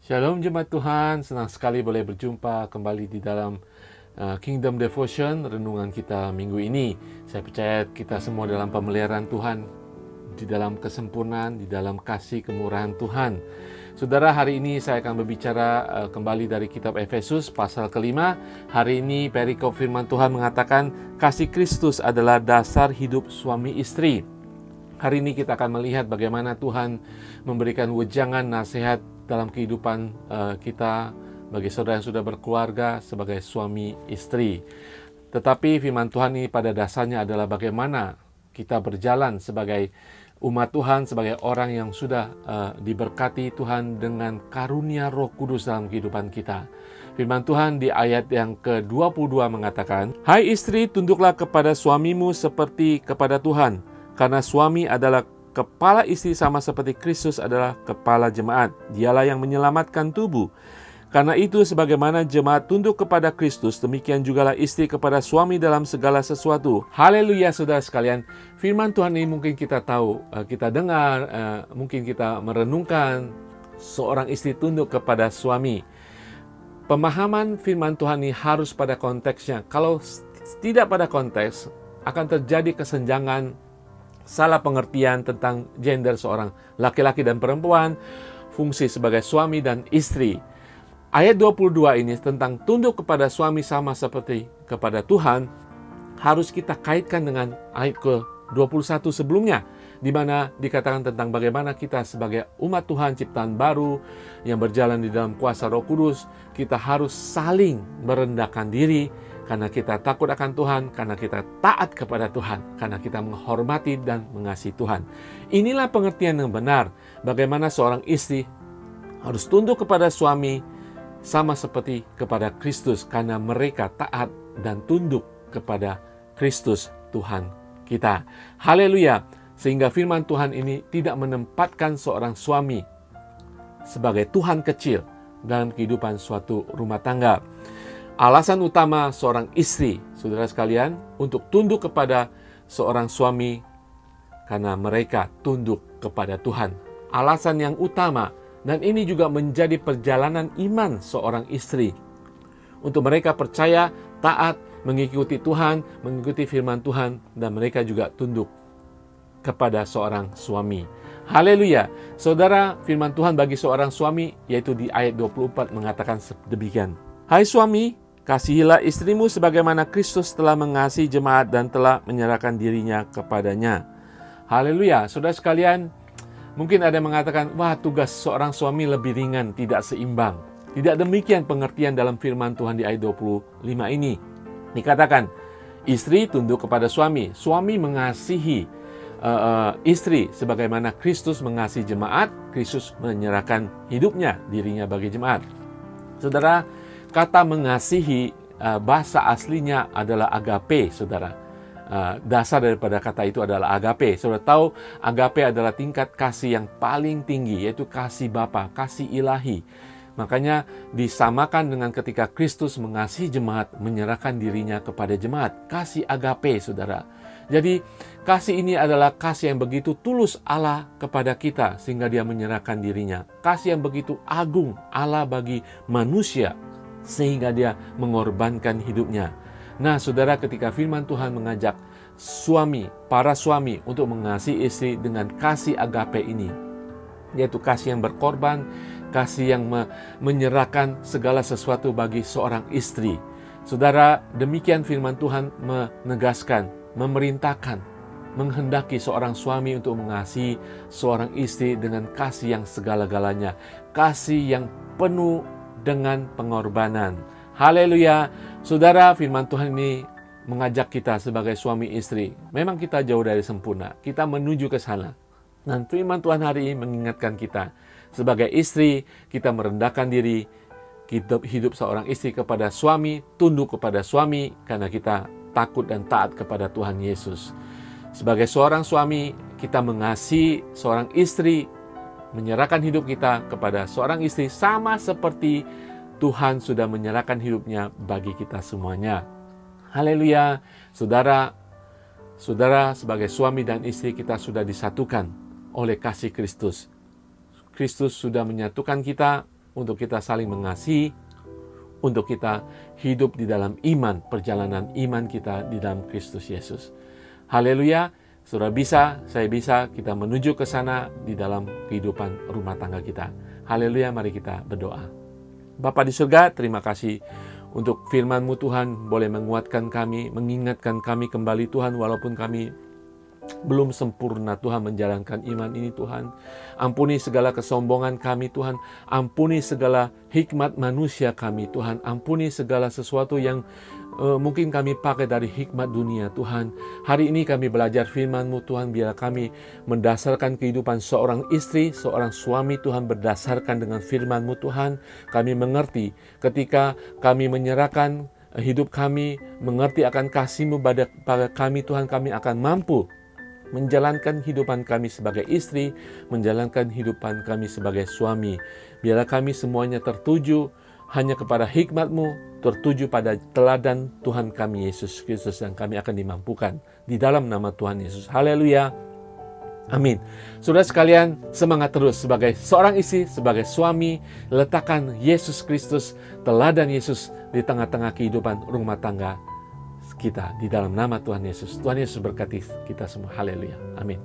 Shalom jemaat Tuhan, senang sekali boleh berjumpa kembali di dalam Kingdom Devotion, renungan kita minggu ini. Saya percaya kita semua dalam pemeliharaan Tuhan, di dalam kesempurnaan, di dalam kasih kemurahan Tuhan. Saudara, hari ini saya akan berbicara kembali dari kitab Efesus pasal kelima. Hari ini perikop firman Tuhan mengatakan kasih Kristus adalah dasar hidup suami istri. Hari ini kita akan melihat bagaimana Tuhan memberikan wejangan nasihat dalam kehidupan kita bagi saudara yang sudah berkeluarga sebagai suami istri. Tetapi firman Tuhan ini pada dasarnya adalah bagaimana kita berjalan sebagai umat Tuhan, sebagai orang yang sudah diberkati Tuhan dengan karunia Roh Kudus dalam kehidupan kita. Firman Tuhan di ayat yang ke-22 mengatakan, "Hai istri, tunduklah kepada suamimu seperti kepada Tuhan, karena suami adalah kepala istri sama seperti Kristus adalah kepala jemaat. Dialah yang menyelamatkan tubuh. Karena itu sebagaimana jemaat tunduk kepada Kristus, demikian jugalah istri kepada suami dalam segala sesuatu." Haleluya saudara sekalian. Firman Tuhan ini mungkin kita tahu, kita dengar, mungkin kita merenungkan seorang istri tunduk kepada suami. Pemahaman firman Tuhan ini harus pada konteksnya. Kalau tidak pada konteks, akan terjadi kesenjangan, salah pengertian tentang gender seorang laki-laki dan perempuan, fungsi sebagai suami dan istri. Ayat 22 ini tentang tunduk kepada suami sama seperti kepada Tuhan, harus kita kaitkan dengan ayat ke-21 sebelumnya, di mana dikatakan tentang bagaimana kita sebagai umat Tuhan ciptaan baru yang berjalan di dalam kuasa Roh Kudus, kita harus saling merendahkan diri, karena kita takut akan Tuhan, karena kita taat kepada Tuhan, karena kita menghormati dan mengasihi Tuhan. Inilah pengertian yang benar, bagaimana seorang istri harus tunduk kepada suami sama seperti kepada Kristus, karena mereka taat dan tunduk kepada Kristus Tuhan kita. Haleluya. Sehingga firman Tuhan ini tidak menempatkan seorang suami sebagai Tuhan kecil dalam kehidupan suatu rumah tangga. Alasan utama seorang istri, saudara sekalian, untuk tunduk kepada seorang suami karena mereka tunduk kepada Tuhan. Alasan yang utama, dan ini juga menjadi perjalanan iman seorang istri. Untuk mereka percaya, taat, mengikuti Tuhan, mengikuti firman Tuhan, dan mereka juga tunduk kepada seorang suami. Haleluya. Saudara, firman Tuhan bagi seorang suami, yaitu di ayat 24 mengatakan demikian. "Hai suami, kasihilah istrimu sebagaimana Kristus telah mengasihi jemaat dan telah menyerahkan dirinya kepadanya." Haleluya. Saudara sekalian, mungkin ada yang mengatakan, wah, tugas seorang suami lebih ringan, tidak seimbang. Tidak demikian pengertian dalam firman Tuhan di ayat 25 ini. Dikatakan, istri tunduk kepada suami. Suami mengasihi istri sebagaimana Kristus mengasihi jemaat. Kristus menyerahkan hidupnya, dirinya bagi jemaat. Saudara, kata mengasihi bahasa aslinya adalah agape, saudara. Dasar daripada kata itu adalah agape. Saudara tahu, agape adalah tingkat kasih yang paling tinggi, yaitu kasih Bapa, kasih ilahi. Makanya disamakan dengan ketika Kristus mengasihi jemaat, menyerahkan dirinya kepada jemaat. Kasih agape, saudara. Jadi kasih ini adalah kasih yang begitu tulus Allah kepada kita, sehingga dia menyerahkan dirinya. Kasih yang begitu agung Allah bagi manusia, sehingga dia mengorbankan hidupnya. Nah saudara, ketika firman Tuhan mengajak suami, para suami untuk mengasihi istri dengan kasih agape ini, yaitu kasih yang berkorban, kasih yang menyerahkan segala sesuatu bagi seorang istri. Saudara, demikian firman Tuhan menegaskan, memerintahkan, menghendaki seorang suami untuk mengasihi seorang istri dengan kasih yang segala-galanya, kasih yang penuh dengan pengorbanan. Haleluya. Saudara, firman Tuhan ini mengajak kita sebagai suami istri. Memang kita jauh dari sempurna, kita menuju ke sana. Dan firman Tuhan hari ini mengingatkan kita, sebagai istri, kita merendahkan diri, hidup seorang istri kepada suami, tunduk kepada suami, karena kita takut dan taat kepada Tuhan Yesus. Sebagai seorang suami, kita mengasihi seorang istri, menyerahkan hidup kita kepada seorang istri, sama seperti Tuhan sudah menyerahkan hidupnya bagi kita semuanya. Haleluya. Saudara, sebagai suami dan istri, kita sudah disatukan oleh kasih Kristus. Kristus sudah menyatukan kita untuk kita saling mengasihi, untuk kita hidup di dalam iman, perjalanan iman kita di dalam Kristus Yesus. Haleluya, saudara bisa, saya bisa, kita menuju ke sana di dalam kehidupan rumah tangga kita. Haleluya, mari kita berdoa. Bapa di surga, terima kasih untuk firman-Mu Tuhan, boleh menguatkan kami, mengingatkan kami kembali Tuhan, walaupun kami belum sempurna Tuhan menjalankan iman ini Tuhan. Ampuni segala kesombongan kami Tuhan. Ampuni segala hikmat manusia kami Tuhan. Ampuni segala sesuatu yang mungkin kami pakai dari hikmat dunia Tuhan. Hari ini kami belajar firman-Mu Tuhan. Biar kami mendasarkan kehidupan seorang istri, seorang suami Tuhan, berdasarkan dengan firman-Mu Tuhan. Kami mengerti ketika kami menyerahkan hidup kami, mengerti akan kasih-Mu pada kami Tuhan, kami akan mampu menjalankan hidupan kami sebagai istri, menjalankan hidupan kami sebagai suami. Biarlah kami semuanya tertuju hanya kepada hikmat-Mu, tertuju pada teladan Tuhan kami Yesus Kristus, dan kami akan dimampukan di dalam nama Tuhan Yesus. Haleluya. Amin. Saudara sekalian, semangat terus sebagai seorang istri, sebagai suami. Letakkan Yesus Kristus, teladan Yesus di tengah-tengah kehidupan rumah tangga kita di dalam nama Tuhan Yesus. Tuhan Yesus berkati kita semua. Haleluya. Amin.